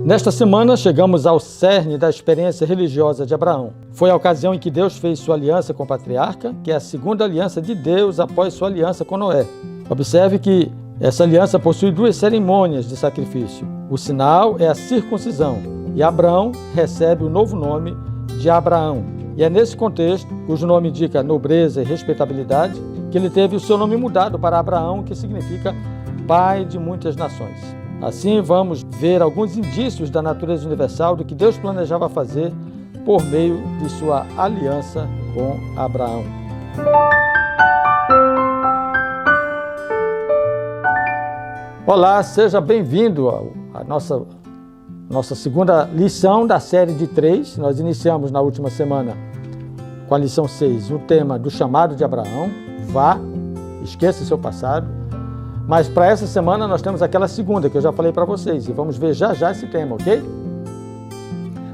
Nesta semana, chegamos ao cerne da experiência religiosa de Abraão. Foi a ocasião em que Deus fez sua aliança com o patriarca, que é a segunda aliança de Deus após sua aliança com Noé. Observe que essa aliança possui duas cerimônias de sacrifício. O sinal é a circuncisão, e Abraão recebe o novo nome de Abraão. E é nesse contexto, cujo nome indica nobreza e respeitabilidade, que ele teve o seu nome mudado para Abraão, que significa pai de muitas nações. Assim, vamos ver alguns indícios da natureza universal do que Deus planejava fazer por meio de sua aliança com Abraão. Olá, seja bem-vindo à nossa segunda lição da série de 3. Nós iniciamos na última semana com a lição 6, o tema do chamado de Abraão. Vá, esqueça seu passado. Mas para essa semana nós temos aquela segunda que eu já falei para vocês e vamos ver já esse tema, ok?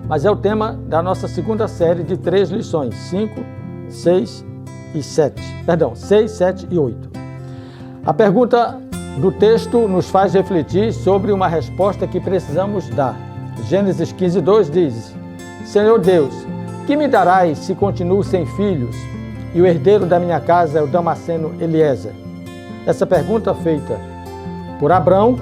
Mas é o tema da nossa segunda série de 3 lições, 5, 6 e 7. Perdão, 6, 7 e 8. A pergunta do texto nos faz refletir sobre uma resposta que precisamos dar. Gênesis 15, 2 diz: Senhor Deus, que me darás se continuo sem filhos e o herdeiro da minha casa é o Damasceno Eliezer? Essa pergunta feita por Abraão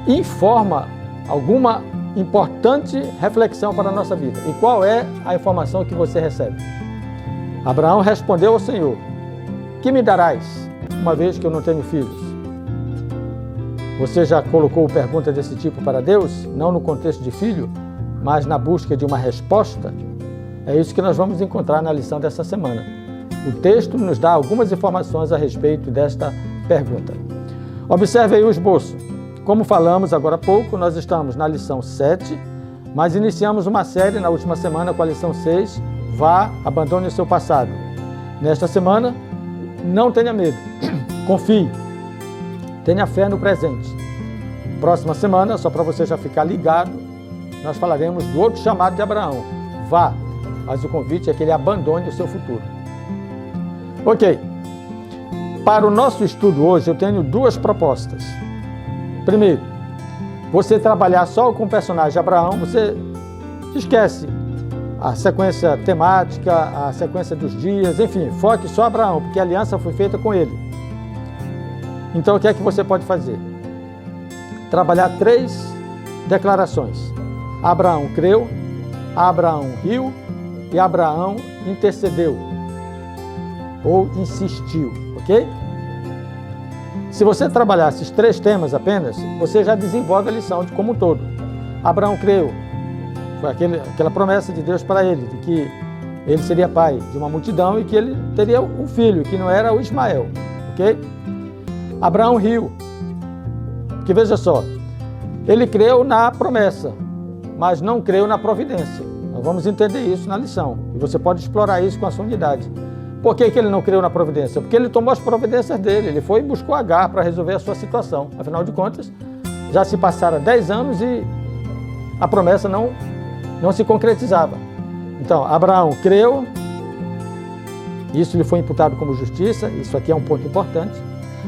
informa alguma importante reflexão para a nossa vida. E qual é a informação que você recebe? Abraão respondeu ao Senhor: que me darás, uma vez que eu não tenho filhos? Você já colocou pergunta desse tipo para Deus, não no contexto de filho, mas na busca de uma resposta? É isso que nós vamos encontrar na lição dessa semana. O texto nos dá algumas informações a respeito desta pergunta. Observe aí o esboço. Como falamos agora há pouco, nós estamos na lição 7, mas iniciamos uma série na última semana com a lição 6, Vá, abandone o seu passado. Nesta semana, não tenha medo, confie, tenha fé no presente. Próxima semana, só para você já ficar ligado, nós falaremos do outro chamado de Abraão. Vá, mas o convite é que ele abandone o seu futuro. Ok, para o nosso estudo hoje eu tenho 2 propostas. Primeiro, você trabalhar só com o personagem Abraão, você esquece a sequência temática, a sequência dos dias, enfim, foque só Abraão, porque a aliança foi feita com ele. Então o que é que você pode fazer? Trabalhar 3 declarações. Abraão creu, Abraão riu e Abraão intercedeu. Ou insistiu, ok? Se você trabalhar esses 3 temas apenas, você já desenvolve a lição de como um todo. Abraão creu, foi aquela promessa de Deus para ele, de que ele seria pai de uma multidão e que ele teria um filho, que não era o Ismael, ok? Abraão riu, porque veja só, ele creu na promessa, mas não creu na providência. Nós vamos entender isso na lição, e você pode explorar isso com a sua unidade. Por que ele não creu na providência? Porque ele tomou as providências dele, ele foi e buscou Agar para resolver a sua situação. Afinal de contas, já se passaram 10 anos e a promessa não se concretizava. Então, Abraão creu, isso lhe foi imputado como justiça, isso aqui é um ponto importante,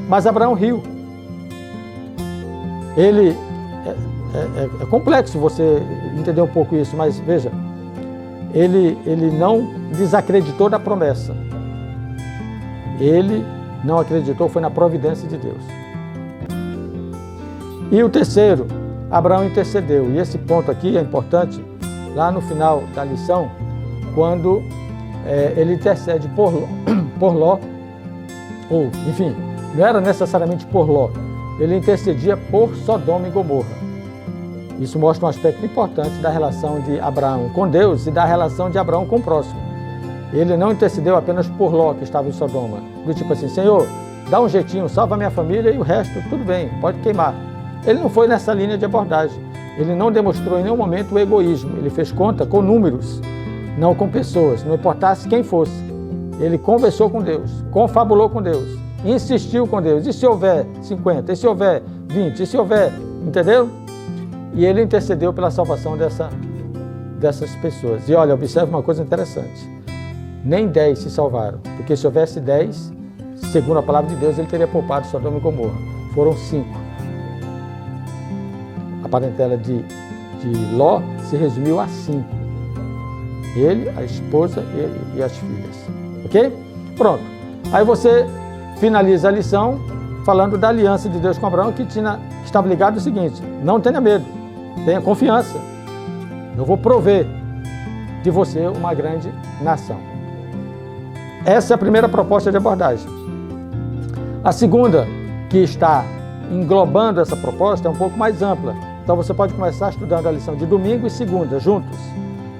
mas Abraão riu. Ele, é complexo você entender um pouco isso, mas veja, ele não desacreditou da promessa. Ele não acreditou, foi na providência de Deus. E o terceiro, Abraão intercedeu. E esse ponto aqui é importante, lá no final da lição, quando ele intercede por Ló, ou, enfim, não era necessariamente por Ló, ele intercedia por Sodoma e Gomorra. Isso mostra um aspecto importante da relação de Abraão com Deus e da relação de Abraão com o próximo. Ele não intercedeu apenas por Ló, que estava em Sodoma, do tipo assim, Senhor, dá um jeitinho, salva a minha família e o resto, tudo bem, pode queimar. Ele não foi nessa linha de abordagem. Ele não demonstrou em nenhum momento o egoísmo. Ele fez conta com números, não com pessoas, não importasse quem fosse. Ele conversou com Deus, confabulou com Deus, insistiu com Deus. E se houver 50, e se houver 20, e se houver, entendeu? E ele intercedeu pela salvação dessas pessoas. E olha, observe uma coisa interessante. Nem 10 se salvaram, porque se houvesse 10, segundo a palavra de Deus, ele teria poupado Sodoma e Gomorra. Foram 5. A parentela de de Ló se resumiu a 5. Ele, a esposa e as filhas. Ok? Pronto. Aí você finaliza a lição falando da aliança de Deus com Abraão, que estava ligado ao seguinte: não tenha medo, tenha confiança. Eu vou prover de você uma grande nação. Essa é a primeira proposta de abordagem. A segunda, que está englobando essa proposta, é um pouco mais ampla. Então você pode começar estudando a lição de domingo e segunda, juntos.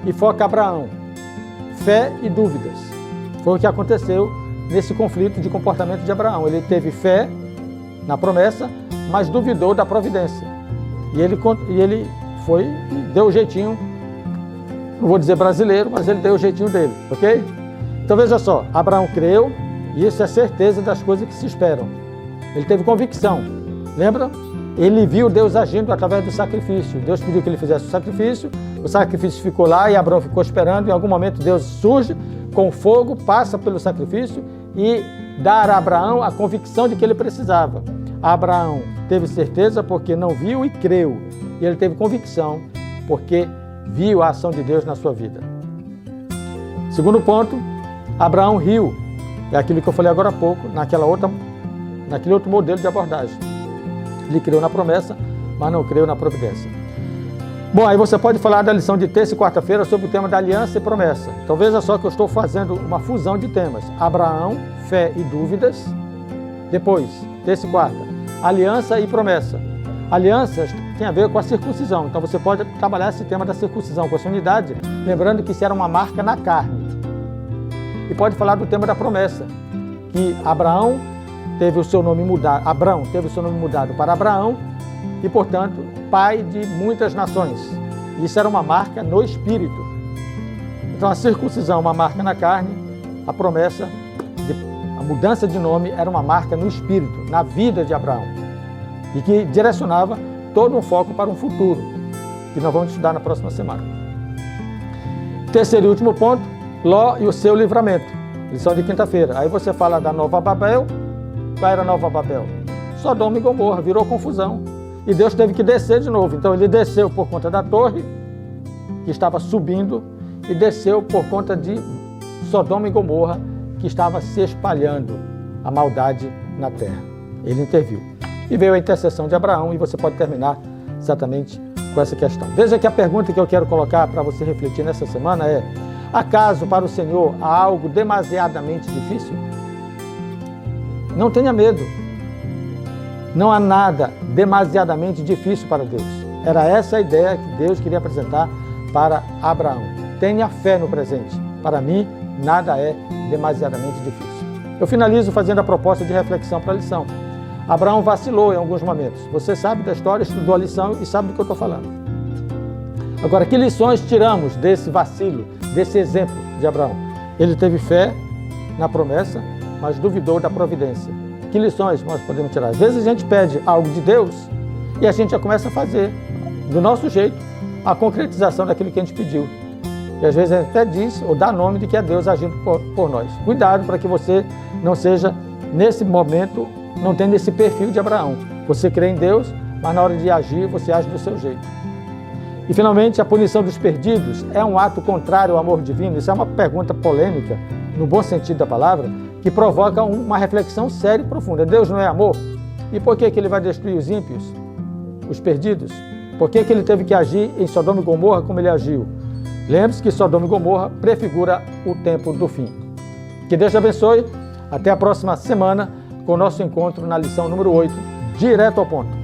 E foca Abraão. Fé e dúvidas. Foi o que aconteceu nesse conflito de comportamento de Abraão. Ele teve fé na promessa, mas duvidou da providência. E ele foi e deu o jeitinho, não vou dizer brasileiro, mas ele deu o jeitinho dele, ok? Então veja só, Abraão creu, e isso é certeza das coisas que se esperam. Ele teve convicção, lembra? Ele viu Deus agindo através do sacrifício. Deus pediu que ele fizesse o sacrifício ficou lá e Abraão ficou esperando. Em algum momento Deus surge com fogo, passa pelo sacrifício e dá a Abraão a convicção de que ele precisava. Abraão teve certeza porque não viu e creu. E ele teve convicção porque viu a ação de Deus na sua vida. Segundo ponto, Abraão riu. É aquilo que eu falei agora há pouco, naquele outro modelo de abordagem. Ele creu na promessa, mas não creu na providência. Bom, aí você pode falar da lição de terça e quarta-feira sobre o tema da aliança e promessa. Então veja só que eu estou fazendo uma fusão de temas. Abraão, fé e dúvidas. Depois, terça e quarta, aliança e promessa. Alianças tem a ver com a circuncisão. Então você pode trabalhar esse tema da circuncisão com a sua unidade, lembrando que isso era uma marca na carne. E pode falar do tema da promessa, que Abraão teve o seu nome mudado para Abraão e, portanto, pai de muitas nações. Isso era uma marca no espírito. Então a circuncisão é uma marca na carne, a promessa, a mudança de nome era uma marca no espírito, na vida de Abraão, e que direcionava todo um foco para um futuro, que nós vamos estudar na próxima semana. Terceiro e último ponto, Ló e o seu livramento, lição de quinta-feira. Aí você fala da Nova Babel. Qual era a Nova Babel? Sodoma e Gomorra, virou confusão. E Deus teve que descer de novo. Então ele desceu por conta da torre, que estava subindo, e desceu por conta de Sodoma e Gomorra, que estava se espalhando a maldade na terra. Ele interviu. E veio a intercessão de Abraão, e você pode terminar exatamente com essa questão. Veja que a pergunta que eu quero colocar para você refletir nessa semana é: acaso para o Senhor há algo demasiadamente difícil? Não tenha medo. Não há nada demasiadamente difícil para Deus. Era essa a ideia que Deus queria apresentar para Abraão. Tenha fé no presente. Para mim, nada é demasiadamente difícil. Eu finalizo fazendo a proposta de reflexão para a lição. Abraão vacilou em alguns momentos. Você sabe da história, estudou a lição e sabe do que eu estou falando. Agora, que lições tiramos desse vacilo, desse exemplo de Abraão? Ele teve fé na promessa, mas duvidou da providência. Que lições nós podemos tirar? Às vezes a gente pede algo de Deus e a gente já começa a fazer, do nosso jeito, a concretização daquilo que a gente pediu. E às vezes a gente até diz ou dá nome de que é Deus agindo por nós. Cuidado para que você não seja, nesse momento, não tenha esse perfil de Abraão. Você crê em Deus, mas na hora de agir, você age do seu jeito. E finalmente, a punição dos perdidos é um ato contrário ao amor divino? Isso é uma pergunta polêmica, no bom sentido da palavra, que provoca uma reflexão séria e profunda. Deus não é amor? E por que ele vai destruir os ímpios, os perdidos? Por que ele teve que agir em Sodoma e Gomorra como ele agiu? Lembre-se que Sodoma e Gomorra prefigura o tempo do fim. Que Deus te abençoe. Até a próxima semana com o nosso encontro na lição número 8, direto ao ponto.